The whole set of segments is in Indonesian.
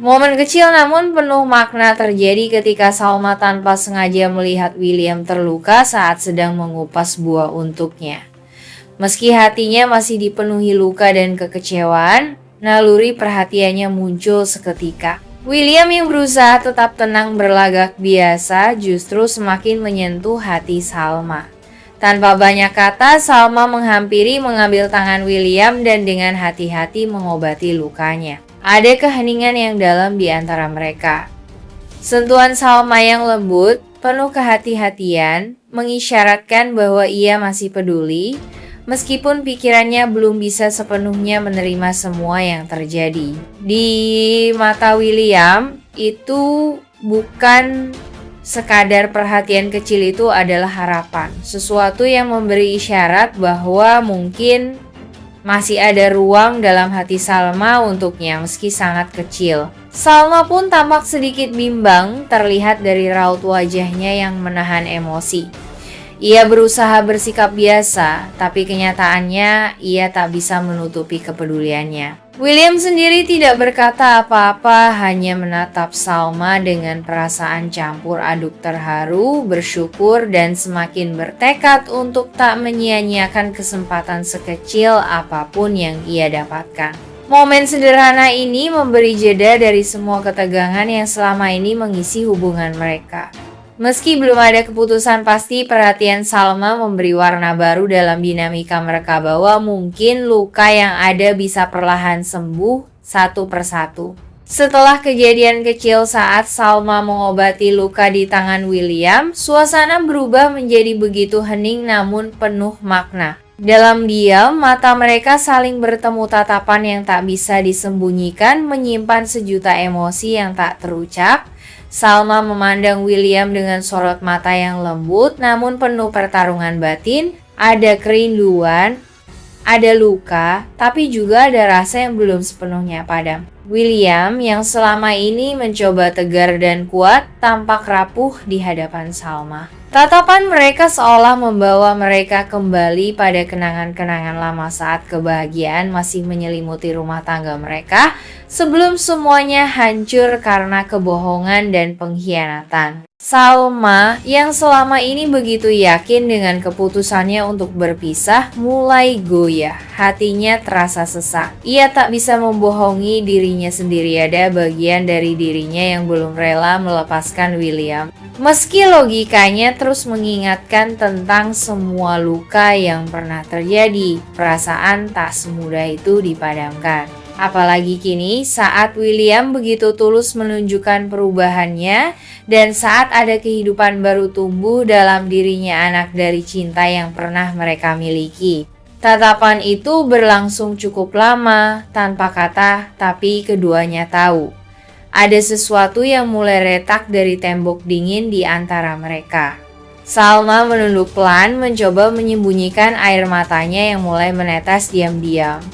Momen kecil namun penuh makna terjadi ketika Salma tanpa sengaja melihat William terluka saat sedang mengupas buah untuknya. Meski hatinya masih dipenuhi luka dan kekecewaan, naluri perhatiannya muncul seketika. William yang berusaha tetap tenang berlagak biasa justru semakin menyentuh hati Salma. Tanpa banyak kata, Salma menghampiri mengambil tangan William dan dengan hati-hati mengobati lukanya. Ada keheningan yang dalam di antara mereka. Sentuhan Salma yang lembut, penuh kehati-hatian, mengisyaratkan bahwa ia masih peduli, meskipun pikirannya belum bisa sepenuhnya menerima semua yang terjadi. Di mata William, itu bukan sekadar perhatian kecil, itu adalah harapan. Sesuatu yang memberi isyarat bahwa mungkin masih ada ruang dalam hati Salma untuknya meski sangat kecil. Salma pun tampak sedikit bimbang, terlihat dari raut wajahnya yang menahan emosi. Ia berusaha bersikap biasa, tapi kenyataannya ia tak bisa menutupi kepeduliannya. William sendiri tidak berkata apa-apa, hanya menatap Salma dengan perasaan campur aduk terharu, bersyukur, dan semakin bertekad untuk tak menyia-nyiakan kesempatan sekecil apapun yang ia dapatkan. Momen sederhana ini memberi jeda dari semua ketegangan yang selama ini mengisi hubungan mereka. Meski belum ada keputusan pasti, perhatian Salma memberi warna baru dalam dinamika mereka bahwa mungkin luka yang ada bisa perlahan sembuh satu persatu. Setelah kejadian kecil saat Salma mengobati luka di tangan William, suasana berubah menjadi begitu hening namun penuh makna. Dalam diam, mata mereka saling bertemu, tatapan yang tak bisa disembunyikan, menyimpan sejuta emosi yang tak terucap. Salma memandang William dengan sorot mata yang lembut namun penuh pertarungan batin. Ada kerinduan, ada luka, tapi juga ada rasa yang belum sepenuhnya padam. William yang selama ini mencoba tegar dan kuat tampak rapuh di hadapan Salma. Tatapan mereka seolah membawa mereka kembali pada kenangan-kenangan lama saat kebahagiaan masih menyelimuti rumah tangga mereka sebelum semuanya hancur karena kebohongan dan pengkhianatan. Salma yang selama ini begitu yakin dengan keputusannya untuk berpisah mulai goyah. Hatinya terasa sesak. Ia tak bisa membohongi dirinya sendiri, ada bagian dari dirinya yang belum rela melepaskan William. Meski logikanya terus mengingatkan tentang semua luka yang pernah terjadi, perasaan tak semudah itu dipadamkan. Apalagi kini saat William begitu tulus menunjukkan perubahannya dan saat ada kehidupan baru tumbuh dalam dirinya anak dari cinta yang pernah mereka miliki. Tatapan itu berlangsung cukup lama tanpa kata, tapi keduanya tahu ada sesuatu yang mulai retak dari tembok dingin di antara mereka. Salma menunduk pelan, mencoba menyembunyikan air matanya yang mulai menetes diam-diam.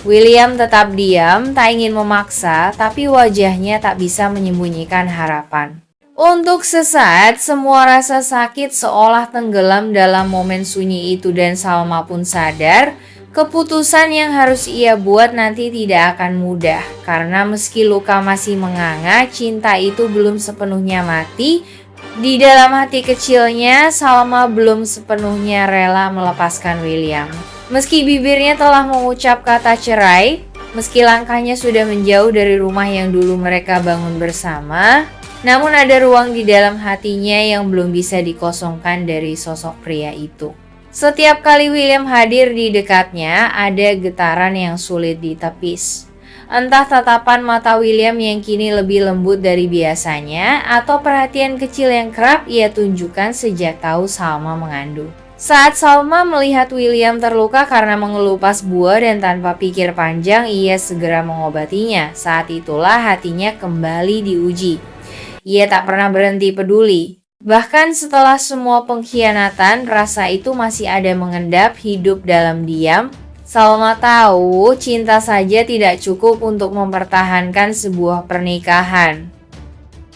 William tetap diam, tak ingin memaksa, tapi wajahnya tak bisa menyembunyikan harapan. Untuk sesaat, semua rasa sakit seolah tenggelam dalam momen sunyi itu dan Salma pun sadar, keputusan yang harus ia buat nanti tidak akan mudah. Karena meski luka masih menganga, cinta itu belum sepenuhnya mati. Di dalam hati kecilnya, Salma belum sepenuhnya rela melepaskan William. Meski bibirnya telah mengucap kata cerai, meski langkahnya sudah menjauh dari rumah yang dulu mereka bangun bersama, namun ada ruang di dalam hatinya yang belum bisa dikosongkan dari sosok pria itu. Setiap kali William hadir di dekatnya, ada getaran yang sulit ditepis. Entah tatapan mata William yang kini lebih lembut dari biasanya, atau perhatian kecil yang kerap ia tunjukkan sejak tahu Salma mengandung. Saat Salma melihat William terluka karena mengelupas buah dan tanpa pikir panjang, ia segera mengobatinya. Saat itulah hatinya kembali diuji. Ia tak pernah berhenti peduli. Bahkan setelah semua pengkhianatan, rasa itu masih ada mengendap hidup dalam diam. Salma tahu cinta saja tidak cukup untuk mempertahankan sebuah pernikahan.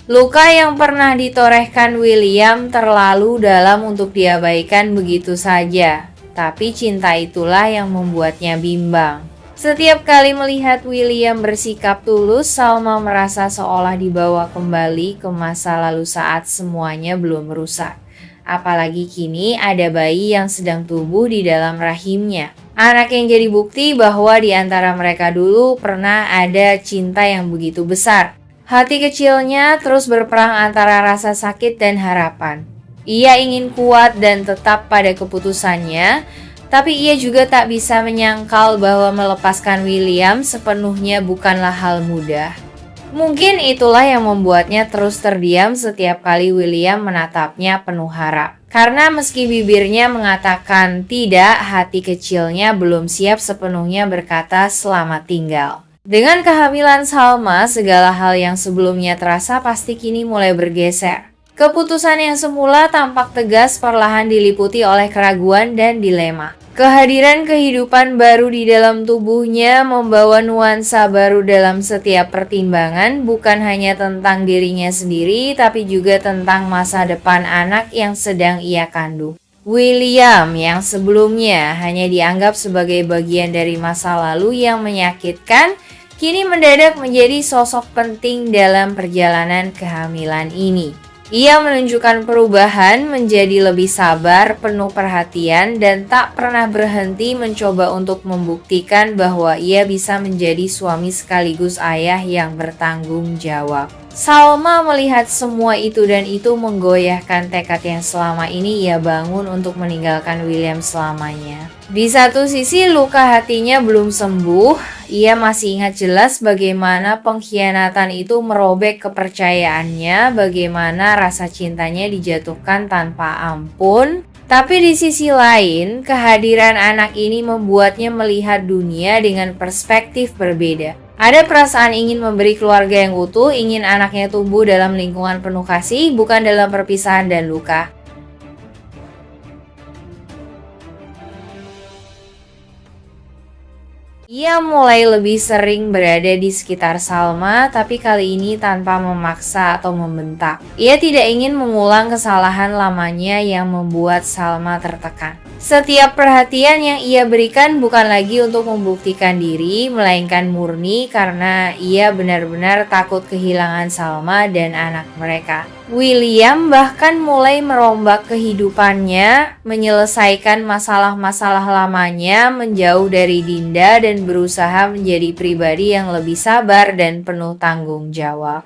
Luka yang pernah ditorehkan William terlalu dalam untuk diabaikan begitu saja. Tapi cinta itulah yang membuatnya bimbang. Setiap kali melihat William bersikap tulus, Salma merasa seolah dibawa kembali ke masa lalu saat semuanya belum rusak. Apalagi kini ada bayi yang sedang tumbuh di dalam rahimnya. Anak yang jadi bukti bahwa di antara mereka dulu pernah ada cinta yang begitu besar. Hati kecilnya terus berperang antara rasa sakit dan harapan. Ia ingin kuat dan tetap pada keputusannya, tapi ia juga tak bisa menyangkal bahwa melepaskan William sepenuhnya bukanlah hal mudah. Mungkin itulah yang membuatnya terus terdiam setiap kali William menatapnya penuh harap. Karena meski bibirnya mengatakan tidak, hati kecilnya belum siap sepenuhnya berkata selamat tinggal. Dengan kehamilan Salma, segala hal yang sebelumnya terasa pasti kini mulai bergeser. Keputusan yang semula tampak tegas perlahan diliputi oleh keraguan dan dilema. Kehadiran kehidupan baru di dalam tubuhnya membawa nuansa baru dalam setiap pertimbangan, bukan hanya tentang dirinya sendiri, tapi juga tentang masa depan anak yang sedang ia kandung. William yang sebelumnya hanya dianggap sebagai bagian dari masa lalu yang menyakitkan, kini mendadak menjadi sosok penting dalam perjalanan kehamilan ini. Ia menunjukkan perubahan menjadi lebih sabar, penuh perhatian, dan tak pernah berhenti mencoba untuk membuktikan bahwa ia bisa menjadi suami sekaligus ayah yang bertanggung jawab. Salma melihat semua itu dan itu menggoyahkan tekad yang selama ini ia bangun untuk meninggalkan William selamanya. Di satu sisi luka hatinya belum sembuh, ia masih ingat jelas bagaimana pengkhianatan itu merobek kepercayaannya, bagaimana rasa cintanya dijatuhkan tanpa ampun. Tapi di sisi lain, kehadiran anak ini membuatnya melihat dunia dengan perspektif berbeda. Ada perasaan ingin memberi keluarga yang utuh, ingin anaknya tumbuh dalam lingkungan penuh kasih, bukan dalam perpisahan dan luka. Ia mulai lebih sering berada di sekitar Salma, tapi kali ini tanpa memaksa atau membentak. Ia tidak ingin mengulang kesalahan lamanya yang membuat Salma tertekan. Setiap perhatian yang ia berikan bukan lagi untuk membuktikan diri, melainkan murni karena ia benar-benar takut kehilangan Salma dan anak mereka. William bahkan mulai merombak kehidupannya, menyelesaikan masalah-masalah lamanya, menjauh dari Dinda dan berusaha menjadi pribadi yang lebih sabar dan penuh tanggung jawab.